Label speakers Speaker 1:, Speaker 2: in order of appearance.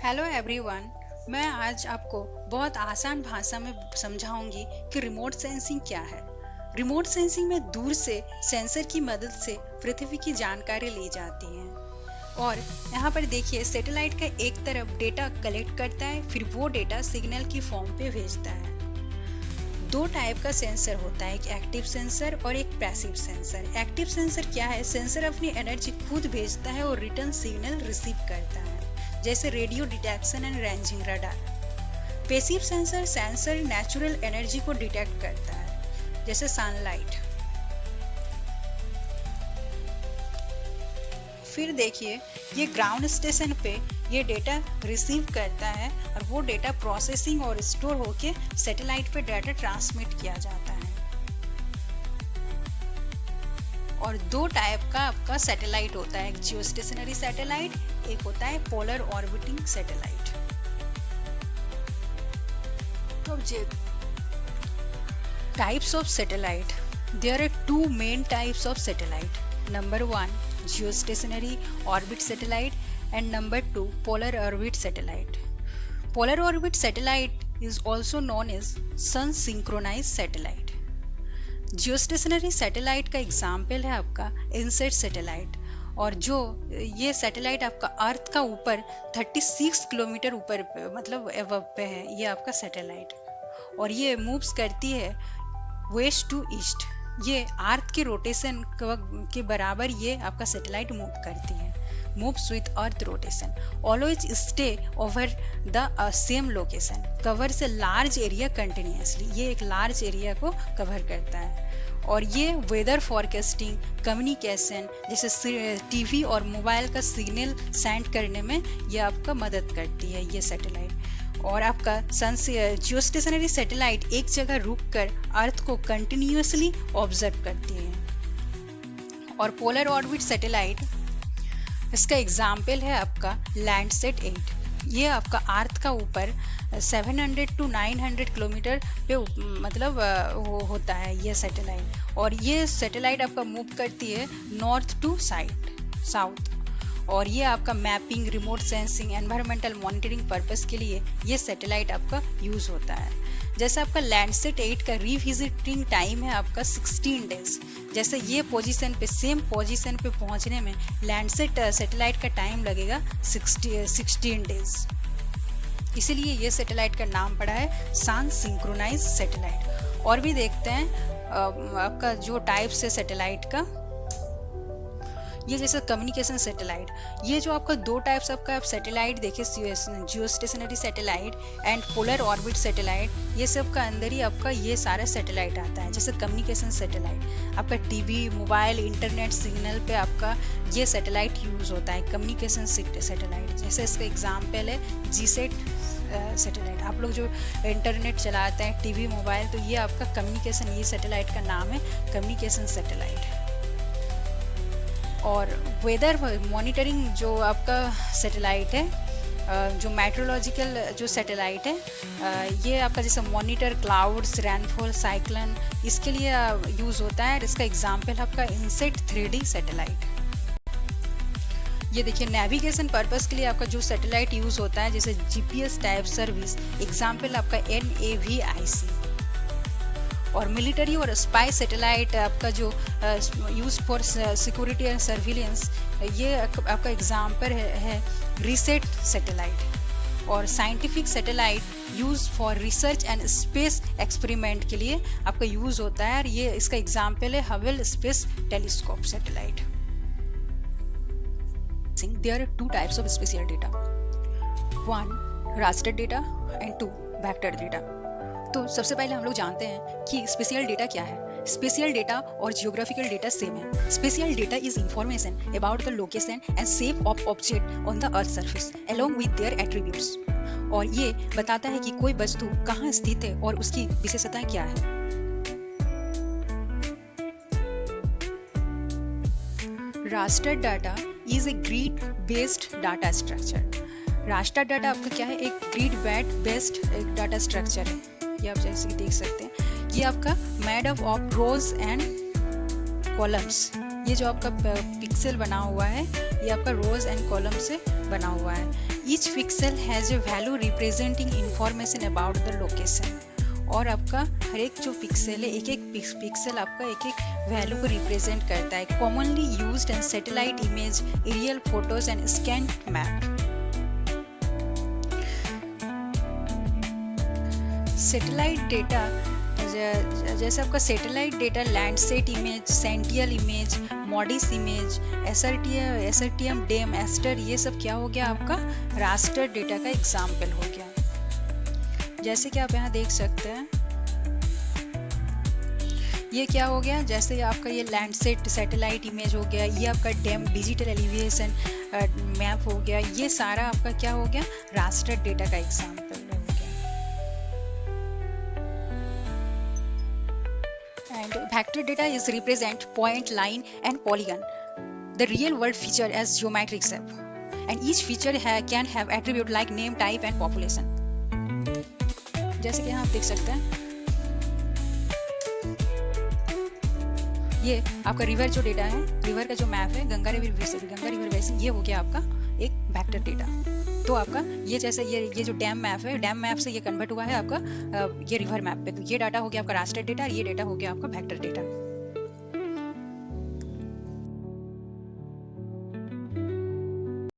Speaker 1: Hello everyone. मैं आज आपको बहुत आसान भाषा में समझाऊंगी कि रिमोट सेंसिंग क्या है। रिमोट सेंसिंग में दूर से सेंसर की मदद से पृथ्वी की जानकारी ली जाती है। और यहाँ पर देखिए, सैटेलाइट का एक तरफ डेटा कलेक्ट करता है, फिर वो डेटा सिग्नल की फॉर्म पे भेजता है। दो टाइप का सेंसर होता है, एक एक्टिव सेंसर और एक पैसिव सेंसर। एक्टिव सेंसर क्या है? सेंसर अपनी एनर्जी खुद भेजता है और रिटर्न सिग्नल रिसीव करता है, जैसे radio detection and ranging radar. Passive sensor natural energy को डिटेक्ट करता है, जैसे सनलाइट। फिर देखिए, ये ग्राउंड स्टेशन पे ये डेटा रिसीव करता है और वो डेटा प्रोसेसिंग और स्टोर होके सैटेलाइट पे डेटा ट्रांसमिट किया जाता है। और दो टाइप का आपका सैटेलाइट होता है, एक जियोस्टेशनरी सैटेलाइट, एक होता है पोलर ऑर्बिटिंग सैटेलाइट। तो types of satellite, there are two main types of satellite. Number 1 geostationary orbit satellite and number 2 polar orbit satellite. Polar orbit satellite is also known as sun synchronized satellite. Geostationary satellite का example है आपका INSAT satellite, और जो ये satellite आपका अर्थ का ऊपर 36 kilometre ऊपर मतलब एबव पे है ये आपका सैटेलाइट, और ये मूव्स करती है वेस्ट टू ईस्ट। ये अर्थ के रोटेशन के बराबर ये आपका सैटेलाइट मूव करती है, moves with earth rotation, always stay over the same location, covers a large area continuously. ये एक लार्ज एरिया को कवर करता है, और ये वेदर फॉरकास्टिंग, कम्युनिकेशन, जैसे टीवी और मोबाइल का सिग्नल सेंड करने में ये आपका मदद करती है ये सैटेलाइट। और आपका जियोस्टेशनरी सैटेलाइट एक जगह रुककर अर्थ को कंटिन्यूअसली ऑब्जर्व करती है। और पोलर ऑर्बिट सैटेलाइट, इसका एग्जाम्पल है आपका लैंडसेट 8। ये आपका अर्थ का ऊपर 700 to 900 किलोमीटर पे मतलब होता है ये सैटेलाइट, और ये सैटेलाइट आपका मूव करती है नॉर्थ टू साउथ। और ये आपका mapping, remote sensing, environmental monitoring purpose के लिए ये सैटेलाइट आपका यूज होता है। जैसे आपका लैंडसेट 8 का रिविजिटिंग टाइम है आपका 16 डेज। जैसे ये पोजीशन पे, सेम पोजीशन पे पहुंचने में लैंडसेट सैटेलाइट का टाइम लगेगा 16 डेज। इसीलिए ये सैटेलाइट का नाम पड़ा है सन सिंक्रोनाइज सैटेलाइट। और भी देखते हैं आपका जो टाइप्स है सैटेलाइट का। ये जैसे कम्युनिकेशन सैटेलाइट, ये जो आपका दो टाइप्स आपका आप सैटेलाइट देखे, geostationary satellite and polar orbit satellite, ये सब का अंदर ही आपका ये सारा सैटेलाइट आता है। जैसे कम्युनिकेशन सैटेलाइट आपका टीवी, मोबाइल, इंटरनेट सिग्नल पे आपका ये सैटेलाइट यूज होता है, कम्युनिकेशन सैटेलाइट। जैसे इसका एग्जाम्पल है जीसेट सैटेलाइट। आप लोग जो इंटरनेट चलाते हैं, टीवी, मोबाइल, तो ये आपका कम्युनिकेशन, ये सैटेलाइट का नाम है कम्युनिकेशन सैटेलाइट। और वेदर मॉनिटरिंग जो आपका सैटेलाइट है, जो मेट्रोलॉजिकल जो सैटेलाइट है, ये आपका जैसे मॉनिटर क्लाउड्स, रेनफॉल, साइक्लोन, इसके लिए यूज होता है। इसका एग्जाम्पल आपका इनसेट 3D सैटेलाइट। ये देखिए, नेविगेशन पर्पस के लिए आपका जो सैटेलाइट यूज होता है, जैसे जीपीएस टाइप सर्विस, एग्जाम्पल आपका NAVIC। और मिलिट्री और स्पाई सैटेलाइट आपका जो use for security and surveillance, ये आपका एग्जाम्पल है रिसेट सैटेलाइट। और scientific satellite use for research and space experiment के लिए आपका यूज होता है, और ये इसका एग्जाम्पल है Hubble space telescope satellite. There are two types of spatial data, 1 raster data and 2 vector data. तो सबसे पहले हम लोग जानते हैं कि स्पेशियल डेटा क्या है। स्पेशियल डेटा और जियोग्राफिकल डेटा सेम है। Spatial data is information about the location and shape of object on the earth surface along with their attributes. और ये बताता है कि कोई वस्तु कहाँ स्थित है और उसकी विशेषताएं क्या है। Raster data is a grid based data structure. Raster data आपका क्या है? एक ग्रिड बेस्ड एक डाटा स्ट्रक्चर है। ये आप जैसे देख सकते हैं, ये आपका made up of rose and columns. ये जो आपका पिक्सल बना हुआ है ये आपका रोज एंड कॉलम से बना हुआ है। Each pixel has a value representing information about the location. और आपका हर एक जो पिक्सल है, एक एक पिक्सल आपका एक एक वैल्यू को रिप्रेजेंट करता है। Commonly used in satellite image, aerial photos and scan map. Satellite data, जैसे आपका satellite data Landsat image, Sentinel image, MODIS image, SRTM DEM, ASTER, ये सब क्या हो गया आपका रास्टर डेटा का एग्जाम्पल हो गया। जैसे कि आप यहाँ देख सकते हैं ये क्या हो गया, जैसे आपका ये लैंडसेट सैटेलाइट इमेज हो गया, ये आपका डेम डिजिटल एलिवेशन मैप हो गया, ये सारा आपका क्या हो गया रास्टर डेटा का एग्जाम्पल हो गया। And vector data is represent point, line and polygon, the real world feature as geometric shape, and each feature can have attribute like name, type and population. जैसे कि यहाँ आप देख सकते हैं ये आपका रिवर जो डेटा है, रिवर का जो मैप है, गंगा रिवर बेसिन, ये हो गया आपका एक वेक्टर डेटा। तो आपका ये जैसे ये जो डैम मैप है, डैम मैप से ये कन्वर्ट हुआ है आपका ये रिवर मैप पे, तो ये डाटा हो गया आपका रास्टर डेटा, ये डेटा हो गया आपका वेक्टर डेटा।